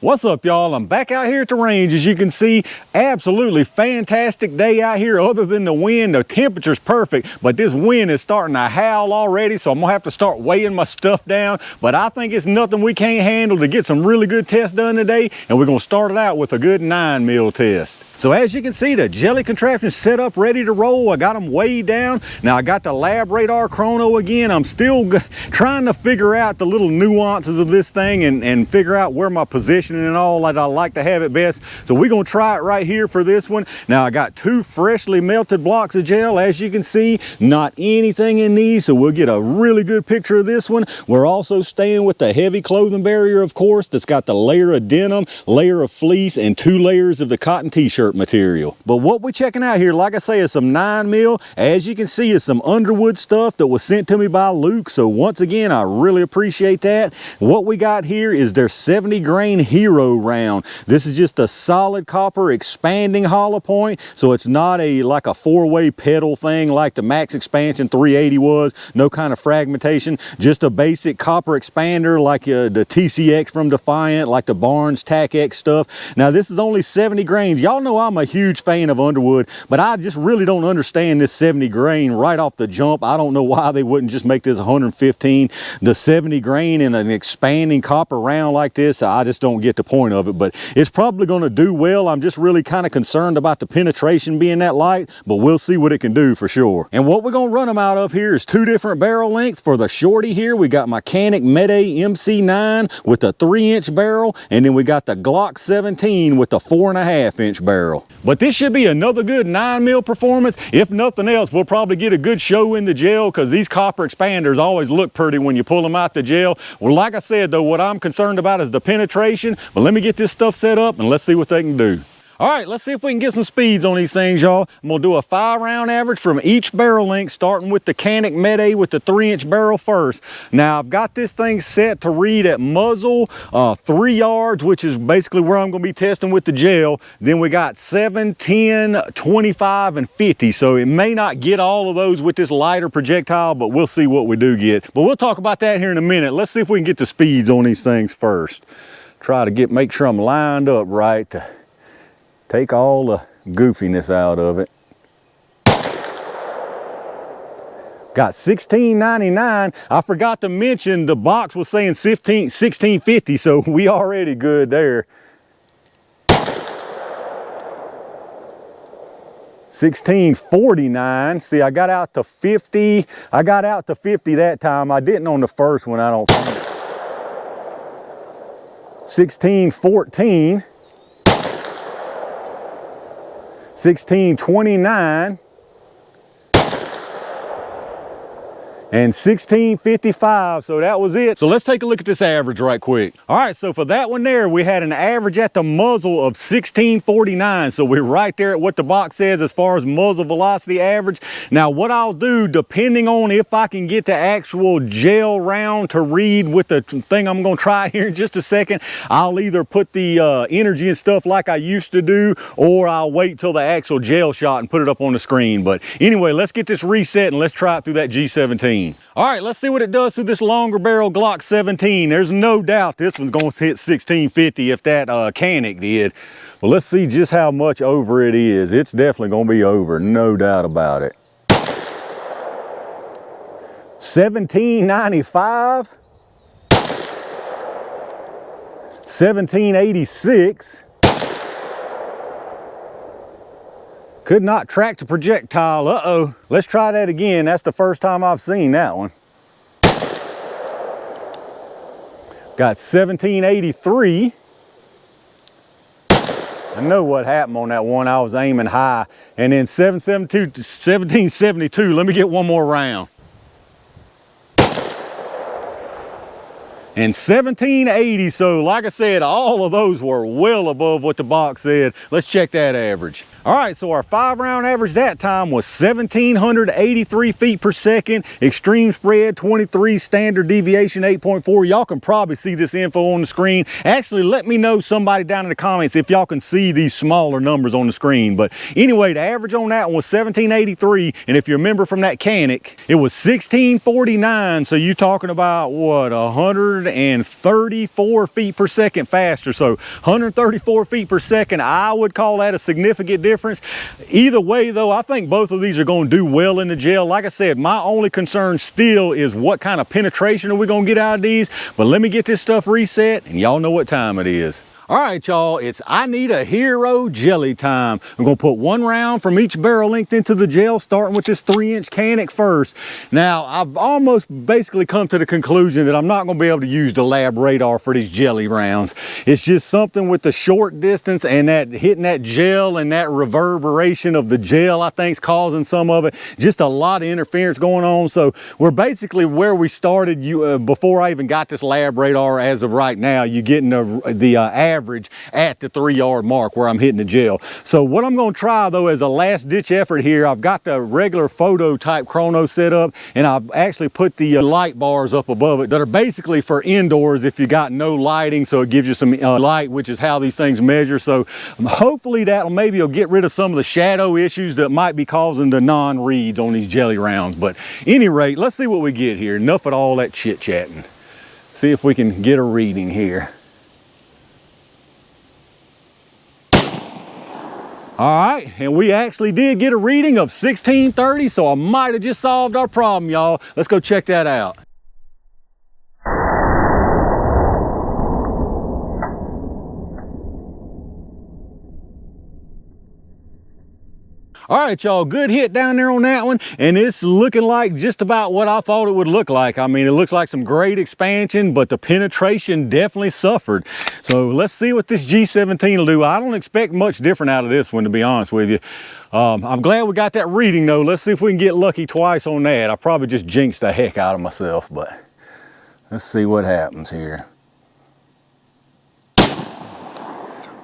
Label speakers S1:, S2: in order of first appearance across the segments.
S1: What's up, y'all? I'm back out here at the range. As you can see, absolutely fantastic day out here. Other than the wind, the temperature's perfect, but this wind is starting to howl already, so I'm gonna have to start weighing my stuff down. But I think it's nothing we can't handle to get some really good tests done today, and we're gonna start it out with a good 9mm test. So as you can see, the jelly contraption's set up, ready to roll. I got them weighed down. Now I got the lab radar chrono again. I'm still trying to figure out the little nuances of this thing and figure out where my positioning and all that I like to have it best. So we're gonna try it right here for this one. Now I got 2 freshly melted blocks of gel. As you can see, not anything in these, so we'll get a really good picture of this one. We're also staying with the heavy clothing barrier, of course, that's got the layer of denim, layer of fleece, and 2 layers of the cotton t-shirt material. But what we're checking out here, like I say, is some 9mm. As you can see, is some Underwood stuff that was sent to me by Luke. So once again, I really appreciate that. What we got here is their 70 grain hero round. This is just a solid copper expanding hollow point. So it's not like a 4-way pedal thing like the Max Expansion 380 was. No kind of fragmentation. Just a basic copper expander like the TCX from Defiant, like the Barnes TAC-X stuff. Now this is only 70 grains. Y'all know I'm a huge fan of Underwood, but I just really don't understand this 70 grain right off the jump. I don't know why they wouldn't just make this 115. The 70 grain in an expanding copper round like this, I just don't get the point of it, but it's probably going to do well. I'm just really kind of concerned about the penetration being that light, but we'll see what it can do for sure. And what we're going to run them out of here is 2 different barrel lengths. For the shorty here, we got my Canik Mete MC9 with a 3-inch barrel, and then we got the Glock 17 with a 4.5-inch barrel. But this should be another good 9mm performance. If nothing else, we'll probably get a good show in the gel, because these copper expanders always look pretty when you pull them out the gel. Well, like I said, though, what I'm concerned about is the penetration. But let me get this stuff set up and let's see what they can do. All right, let's see if we can get some speeds on these things, y'all. I'm gonna do a 5-round average from each barrel length, starting with the Canik Mete with the 3-inch barrel first. Now, I've got this thing set to read at muzzle 3 yards, which is basically where I'm gonna be testing with the gel. Then we got 7, 10, 25, and 50. So it may not get all of those with this lighter projectile, but we'll see what we do get. But we'll talk about that here in a minute. Let's see if we can get the speeds on these things first. Try to make sure I'm lined up right to take all the goofiness out of it. Got 16.99. I forgot to mention the box was saying 16.50, so we already good there. 16.49. See, I got out to 50. I got out to 50 that time. I didn't on the first one, I don't think. 16.14. 16.29 and 16.55, so that was it. So let's take a look at this average right quick. All right, so for that one there, we had an average at the muzzle of 16.49, so we're right there at what the box says as far as muzzle velocity average. Now, what I'll do, depending on if I can get the actual gel round to read with the thing I'm gonna try here in just a second, I'll either put the energy and stuff like I used to do, or I'll wait till the actual gel shot and put it up on the screen. But anyway, let's get this reset and let's try it through that G17. All right, let's see what it does through this longer barrel Glock 17. There's no doubt this one's going to hit 16.50 if that Canik did. Well, let's see just how much over it is. It's definitely going to be over, no doubt about it. 17.95. 17.86. Could not track the projectile. Uh-oh. Let's try that again. That's the first time I've seen that one. Got 17.83. I know what happened on that one. I was aiming high. And then 17.72. Let me get one more round. And 17.80, so like I said, all of those were well above what the box said. Let's check that average. All right, so our 5-round average that time was 1,783 feet per second, extreme spread 23, standard deviation 8.4. Y'all can probably see this info on the screen. Actually, let me know, somebody down in the comments, if y'all can see these smaller numbers on the screen. But anyway, the average on that one was 1,783, and if you remember from that Canik, it was 16.49, so you're talking about, what, 100 134 feet per second faster. So 134 feet per second, I would call that a significant difference. Either way though, I think both of these are going to do well in the gel. Like I said, my only concern still is what kind of penetration are we going to get out of these. But let me get this stuff reset and y'all know what time it is. All right, y'all, it's I need a hero jelly time. I'm gonna put one round from each barrel length into the gel, starting with this 3-inch Canik first. Now, I've almost basically come to the conclusion that I'm not gonna be able to use the lab radar for these jelly rounds. It's just something with the short distance and that hitting that gel and that reverberation of the gel, I think, is causing some of it. Just a lot of interference going on. So we're basically where we started before I even got this lab radar as of right now. You're getting the average at the 3-yard mark where I'm hitting the gel. So what I'm going to try though as a last ditch effort here, I've got the regular photo type chrono set up, and I've actually put the light bars up above it that are basically for indoors if you got no lighting, so it gives you some light, which is how these things measure. So hopefully that'll maybe get rid of some of the shadow issues that might be causing the non-reads on these jelly rounds. But any rate, let's see what we get here. Enough of all that chit chatting. See if we can get a reading here. All right, and we actually did get a reading of 1630, so I might have just solved our problem, y'all. Let's go check that out. All right, y'all, good hit down there on that one, and it's looking like just about what I thought it would look like. I mean, it looks like some great expansion, but the penetration definitely suffered. So let's see what this G17 will do. I don't expect much different out of this one, to be honest with you. I'm glad we got that reading though. Let's see if we can get lucky twice on that. I probably just jinxed the heck out of myself, but let's see what happens here.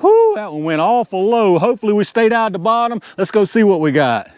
S1: Whoo, that one went awful low. Hopefully we stayed out at the bottom. Let's go see what we got.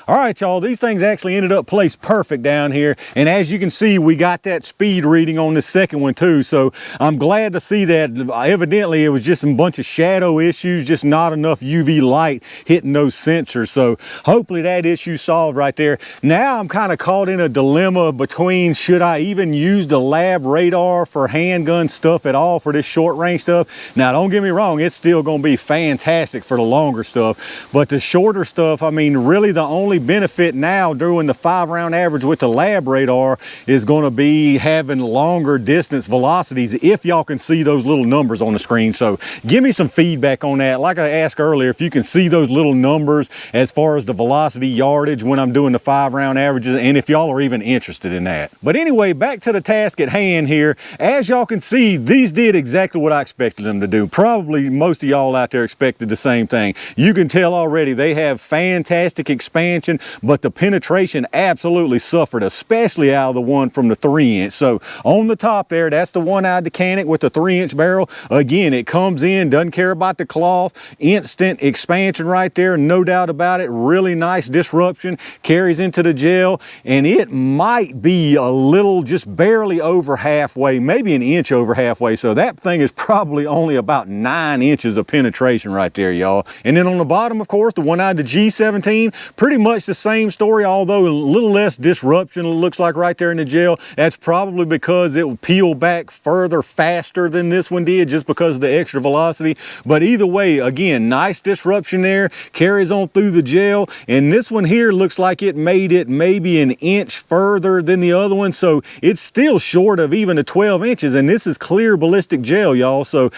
S1: All right, y'all, these things actually ended up placed perfect down here. And as you can see, we got that speed reading on the second one too. So I'm glad to see that. Evidently, it was just a bunch of shadow issues, just not enough UV light hitting those sensors. So hopefully that issue solved right there. Now I'm kind of caught in a dilemma between should I even use the lab radar for handgun stuff at all for this short range stuff. Now, don't get me wrong, it's still going to be fantastic for the longer stuff. But the shorter stuff, I mean, really the only benefit now doing the 5-round average with the lab radar is going to be having longer distance velocities, if y'all can see those little numbers on the screen. So give me some feedback on that. Like I asked earlier, if you can see those little numbers as far as the velocity yardage when I'm doing the 5-round averages, and if y'all are even interested in that. But anyway, back to the task at hand here. As y'all can see, these did exactly what I expected them to do. Probably most of y'all out there expected the same thing. You can tell already they have fantastic expansion, but the penetration absolutely suffered, especially out of the one from the 3-inch. So on the top there, that's the one out of the Canik with the 3-inch barrel. Again, it comes in, doesn't care about the cloth, instant expansion right there, no doubt about it. Really nice disruption, carries into the gel, and it might be a little, just barely over halfway, maybe an inch over halfway. So that thing is probably only about 9 inches of penetration right there, y'all. And then on the bottom, of course, the one out of the G17, pretty much the same story, although a little less disruption, it looks like right there in the gel. That's probably because it will peel back further faster than this one did, just because of the extra velocity. But either way, again, nice disruption there, carries on through the gel. And this one here looks like it made it maybe an inch further than the other one, so it's still short of even the 12 inches, and this is clear ballistic gel, y'all. So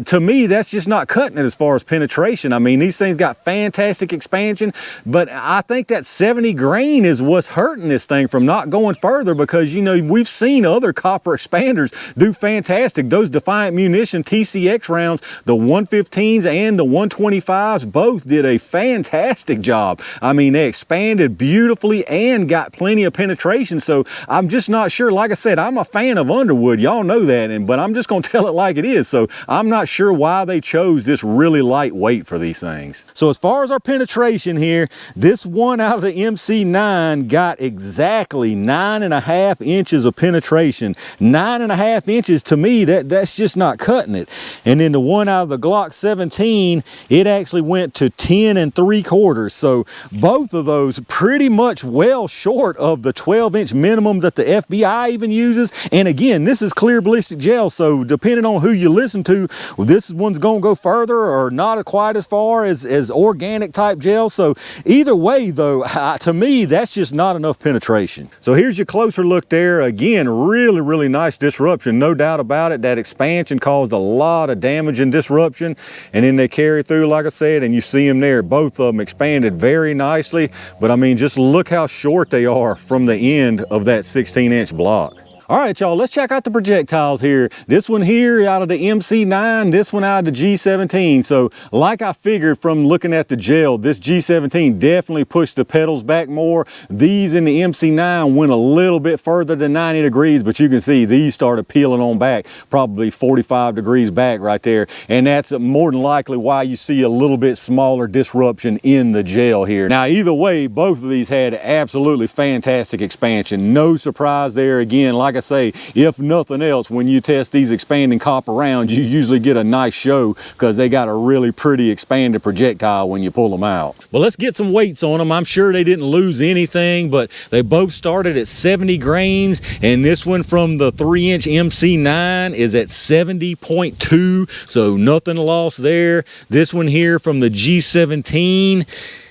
S1: to me, that's just not cutting it as far as penetration. I mean, these things got fantastic expansion, but I think that 70 grain is what's hurting this thing from not going further, because, you know, we've seen other copper expanders do fantastic. Those Defiant Munition TCX rounds, the 115s and the 125s, both did a fantastic job. I mean, they expanded beautifully and got plenty of penetration. So I'm just not sure. Like I said, I'm a fan of Underwood, y'all know that, but I'm just gonna tell it like it is. So I'm not sure why they chose this really lightweight for these things. So as far as our penetration here, this one out of the MC9 got exactly 9.5 inches of penetration. 9.5 inches, to me, that's just not cutting it. And then the one out of the Glock 17, it actually went to 10 3/4. So both of those pretty much well short of the 12-inch minimum that the FBI even uses. And again, this is clear ballistic gel, so depending on who you listen to, this one's gonna go further or not quite as far as organic type gel. So either way though, to me, that's just not enough penetration. So here's your closer look there. Again, really nice disruption, no doubt about it. That expansion caused a lot of damage and disruption, and then they carry through, like I said, and you see them there. Both of them expanded very nicely, but I mean, just look how short they are from the end of that 16-inch block. All right, y'all, let's check out the projectiles here. This one here out of the MC9, this one out of the G17. So like I figured from looking at the gel, this G17 definitely pushed the pedals back more. These in the MC9 went a little bit further than 90 degrees, but you can see these started peeling on back, probably 45 degrees back right there. And that's more than likely why you see a little bit smaller disruption in the gel here. Now, either way, both of these had absolutely fantastic expansion. No surprise there. Again, like I say, if nothing else, when you test these expanding copper rounds, you usually get a nice show because they got a really pretty expanded projectile when you pull them out. But let's get some weights on them. I'm sure they didn't lose anything, but they both started at 70 grains, and this one from the 3-inch MC9 is at 70.2, so nothing lost there. This one here from the G17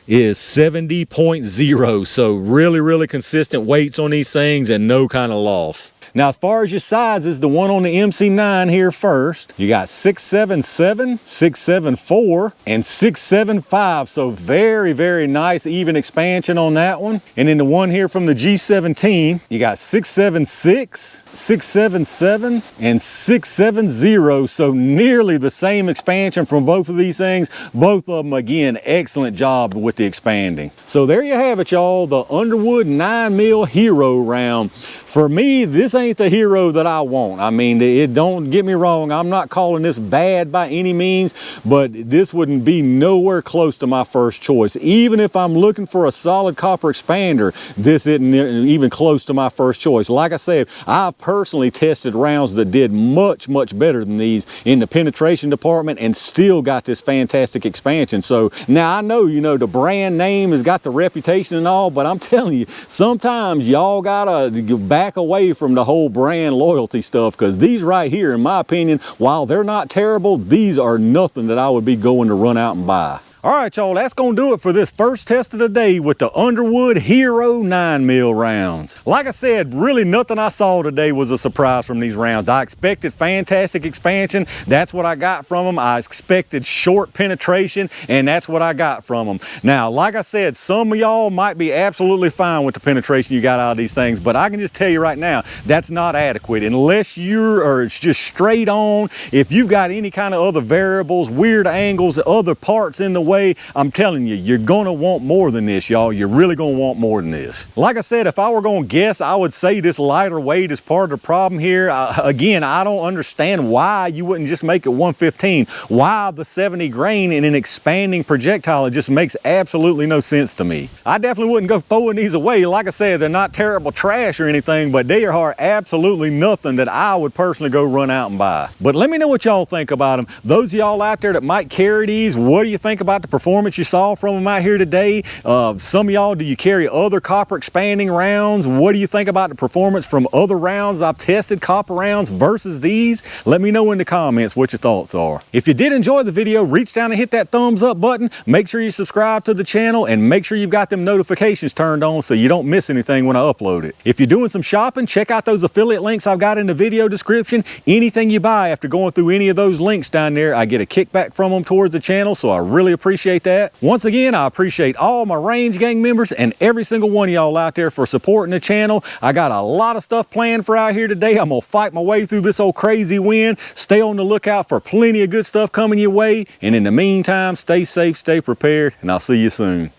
S1: is 70.0, so really consistent weights on these things and no kind of loss. Now, as far as your sizes, the one on the MC9 here first, you got 677, 674, and 675. So very nice even expansion on that one. And then the one here from the G17, you got 676, 677, and 670. So nearly the same expansion from both of these things. Both of them, again, excellent job with the expanding. So there you have it, y'all, the Underwood 9mm Hero round. For me, this ain't the Hero that I want. I mean, don't get me wrong, I'm not calling this bad by any means, but this wouldn't be nowhere close to my first choice. Even if I'm looking for a solid copper expander, this isn't even close to my first choice. Like I said, I've personally tested rounds that did much better than these in the penetration department and still got this fantastic expansion. So now I know, you know, the brand name has got the reputation and all, but I'm telling you, sometimes y'all gotta back away from the whole brand loyalty stuff, because these right here, in my opinion, while they're not terrible, these are nothing that I would be going to run out and buy. All right, y'all, that's gonna do it for this first test of the day with the Underwood Hero 9mm rounds. Like I said, really nothing I saw today was a surprise from these rounds. I expected fantastic expansion. That's what I got from them. I expected short penetration, and that's what I got from them. Now, like I said, some of y'all might be absolutely fine with the penetration you got out of these things, but I can just tell you right now, that's not adequate unless it's just straight on. If you've got any kind of other variables, weird angles, other parts in the way, I'm telling you, you're gonna want more than this, y'all. You're really gonna want more than this. Like I said, if I were gonna guess, I would say this lighter weight is part of the problem here. Again, I don't understand why you wouldn't just make it 115. Why the 70 grain in an expanding projectile? It just makes absolutely no sense to me. I definitely wouldn't go throwing these away. Like I said, they're not terrible trash or anything, but they are absolutely nothing that I would personally go run out and buy. But let me know what y'all think about them. Those of y'all out there that might carry these, what do you think about the performance you saw from them out here today? Some of y'all, do you carry other copper expanding rounds? What do you think about the performance from other rounds I've tested, copper rounds versus these? Let me know in the comments what your thoughts are. If you did enjoy the video, reach down and hit that thumbs up button. Make sure you subscribe to the channel and make sure you've got them notifications turned on so you don't miss anything when I upload it. If you're doing some shopping, check out those affiliate links I've got in the video description. Anything you buy after going through any of those links down there, I get a kickback from them towards the channel, so I really appreciate that. Once again, I appreciate all my Range Gang members and every single one of y'all out there for supporting the channel. I got a lot of stuff planned for out here today. I'm gonna fight my way through this old crazy wind. Stay on the lookout for plenty of good stuff coming your way. And in the meantime, stay safe, stay prepared, and I'll see you soon.